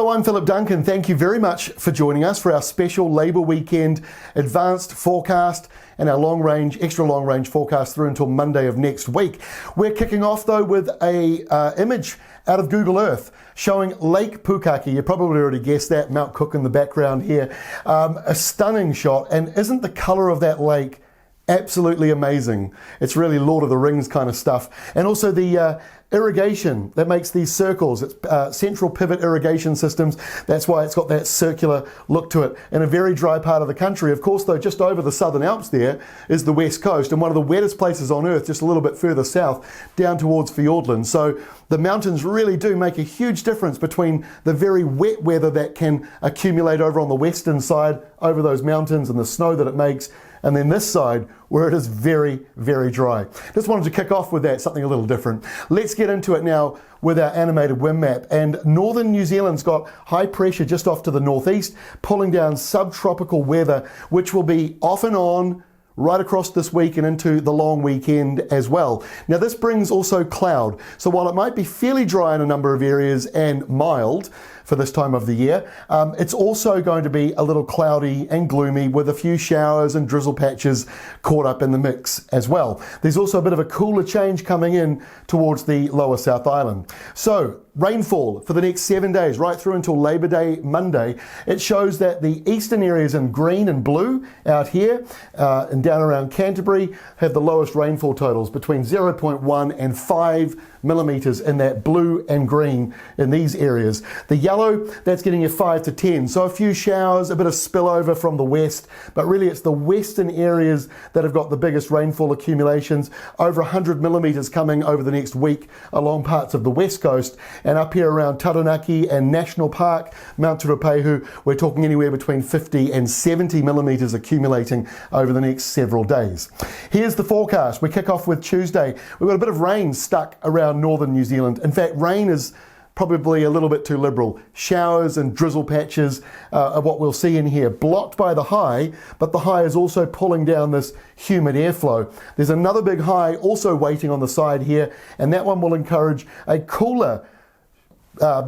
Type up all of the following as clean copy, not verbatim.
Hello, I'm Philip Duncan. Thank you very much for joining us for our special Labour Weekend advanced forecast and our extra long range forecast through until Monday of next week. We're kicking off though with a image out of Google Earth showing Lake Pukaki. You probably already guessed that, Mount Cook in the background here. A stunning shot, and isn't the colour of that lake absolutely amazing? It's really Lord of the Rings kind of stuff. And also the irrigation that makes these circles. It's central pivot irrigation systems. That's why it's got that circular look to it in a very dry part of the country. Of course, though, just over the Southern Alps there is the West Coast, and one of the wettest places on Earth, just a little bit further south, down towards Fiordland. So the mountains really do make a huge difference between the very wet weather that can accumulate over on the western side, over those mountains, and the snow that it makes, and then this side where it is very, very dry. Just wanted to kick off with that, something a little different. Let's get into it now with our animated wind map. And northern New Zealand's got high pressure just off to the northeast, pulling down subtropical weather, which will be off and on right across this week and into the long weekend as well. Now this brings also cloud. So while it might be fairly dry in a number of areas and mild for this time of the year, it's also going to be a little cloudy and gloomy with a few showers and drizzle patches caught up in the mix as well. There's also a bit of a cooler change coming in towards the lower South Island. So rainfall for the next 7 days, right through until Labour Day Monday. It shows that the eastern areas in green and blue out here and down around Canterbury have the lowest rainfall totals, between 0.1 and 5 millimetres in that blue and green in these areas. The yellow, that's getting you 5 to 10. So a few showers, a bit of spillover from the west, but really it's the western areas that have got the biggest rainfall accumulations, over 100 millimetres coming over the next week along parts of the west coast. And up here around Taranaki and National Park, Mount Turupehu, we're talking anywhere between 50 and 70 millimetres accumulating over the next several days. Here's the forecast. We kick off with Tuesday. We've got a bit of rain stuck around northern New Zealand. In fact, rain is probably a little bit too liberal. Showers and drizzle patches are what we'll see in here, blocked by the high, but the high is also pulling down this humid airflow. There's another big high also waiting on the side here, and that one will encourage a cooler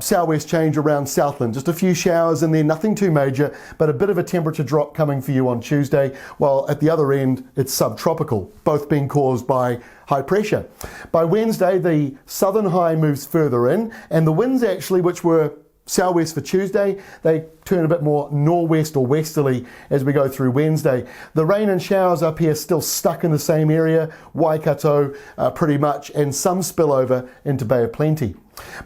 southwest change around Southland. Just a few showers in there, nothing too major, but a bit of a temperature drop coming for you on Tuesday, while at the other end it's subtropical, both being caused by high pressure. By Wednesday, the southern high moves further in, and the winds actually, which were southwest for Tuesday, they turn a bit more northwest or westerly as we go through Wednesday. The rain and showers up here still stuck in the same area, Waikato pretty much, and some spillover into Bay of Plenty.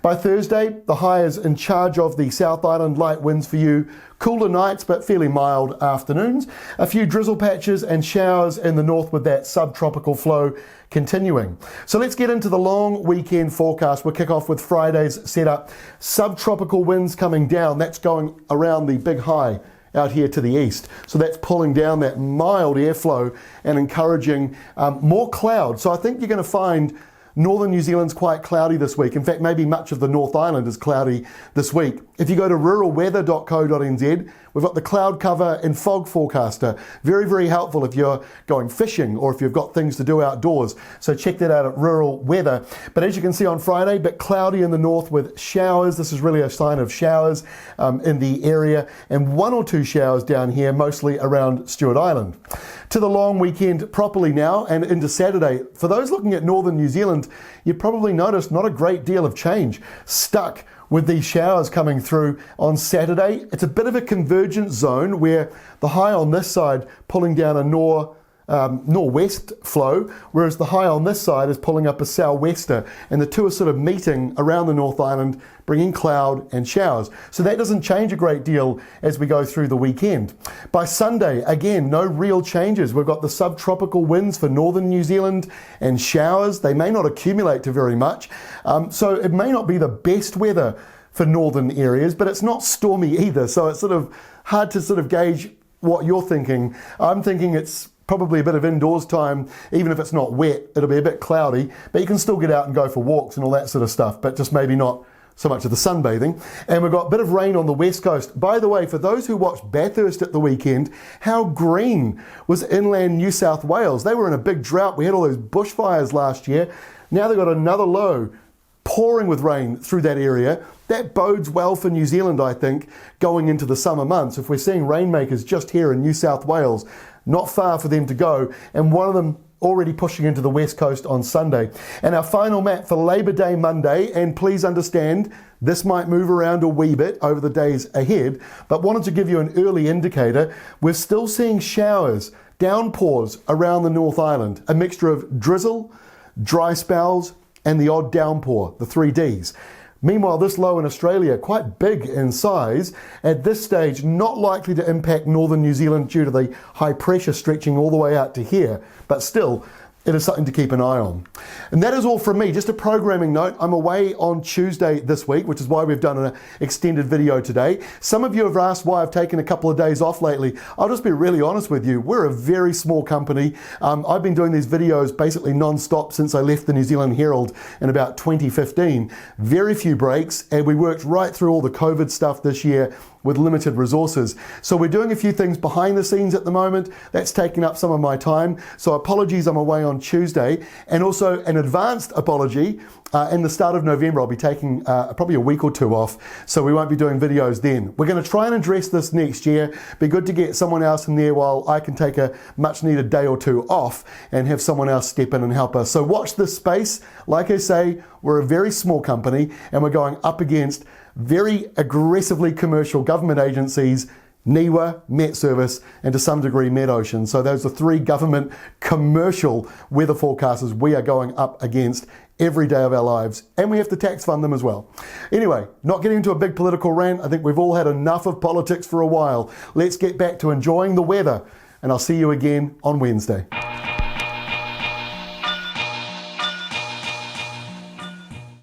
By Thursday, the high is in charge of the South Island, light winds for you, cooler nights but fairly mild afternoons, a few drizzle patches and showers in the north with that subtropical flow continuing. So let's get into the long weekend forecast. We'll kick off with Friday's setup. Subtropical winds coming down, that's going around the big high out here to the east. So that's pulling down that mild airflow and encouraging more cloud. So I think you're going to find northern New Zealand's quite cloudy this week. In fact, maybe much of the North Island is cloudy this week. If you go to ruralweather.co.nz, we've got the cloud cover and fog forecaster. Very, very helpful if you're going fishing or if you've got things to do outdoors. So check that out at Rural Weather. But as you can see on Friday, a bit cloudy in the north with showers. This is really a sign of showers in the area, and 1 or 2 showers down here, mostly around Stewart Island. To the long weekend properly now and into Saturday. For those looking at northern New Zealand, you probably noticed not a great deal of change. Stuck with these showers coming through on Saturday. It's a bit of a convergent zone where the high on this side pulling down a northwest flow, whereas the high on this side is pulling up a southwester, and the two are sort of meeting around the North Island, bringing cloud and showers. So that doesn't change a great deal as we go through the weekend. By Sunday, again, no real changes. We've got the subtropical winds for northern New Zealand and showers. They may not accumulate to very much, so it may not be the best weather for northern areas, but it's not stormy either, so it's sort of hard to sort of gauge what you're thinking. I'm thinking it's probably a bit of indoors time. Even if it's not wet, it'll be a bit cloudy, but you can still get out and go for walks and all that sort of stuff, but just maybe not so much of the sunbathing. And we've got a bit of rain on the west coast. By the way, for those who watched Bathurst at the weekend, how green was inland New South Wales? They were in a big drought. We had all those bushfires last year. Now they've got another low pouring with rain through that area. that bodes well for New Zealand, I think, going into the summer months. If we're seeing rainmakers just here in New South Wales, not far for them to go, and one of them already pushing into the west coast on Sunday. And our final map for Labor Day Monday, and please understand, this might move around a wee bit over the days ahead, but wanted to give you an early indicator. We're still seeing showers, downpours around the North Island, a mixture of drizzle, dry spells, and the odd downpour, the 3 Ds. Meanwhile, this low in Australia, quite big in size, at this stage not likely to impact northern New Zealand due to the high pressure stretching all the way out to here, but still, it is something to keep an eye on. And that is all from me. Just a programming note, I'm away on Tuesday this week, which is why we've done an extended video today. Some of you have asked why I've taken a couple of days off lately. I'll just be really honest with you. We're a very small company. I've been doing these videos basically non-stop since I left the New Zealand Herald in about 2015. Very few breaks, and we worked right through all the COVID stuff this year with limited resources. So we're doing a few things behind the scenes at the moment. That's taking up some of my time. So apologies, I'm away on Tuesday. And also an advanced apology. In the start of November, I'll be taking probably a week or two off. So we won't be doing videos then. We're gonna try and address this next year. Be good to get someone else in there while I can take a much needed day or two off and have someone else step in and help us. So watch this space. Like I say, we're a very small company and we're going up against very aggressively commercial government agencies, NIWA, Met Service, and to some degree Met Ocean. So those are 3 government commercial weather forecasters we are going up against every day of our lives, and we have to tax fund them as well. Anyway, not getting into a big political rant. I think we've all had enough of politics for a while. Let's get back to enjoying the weather, and I'll see you again on Wednesday.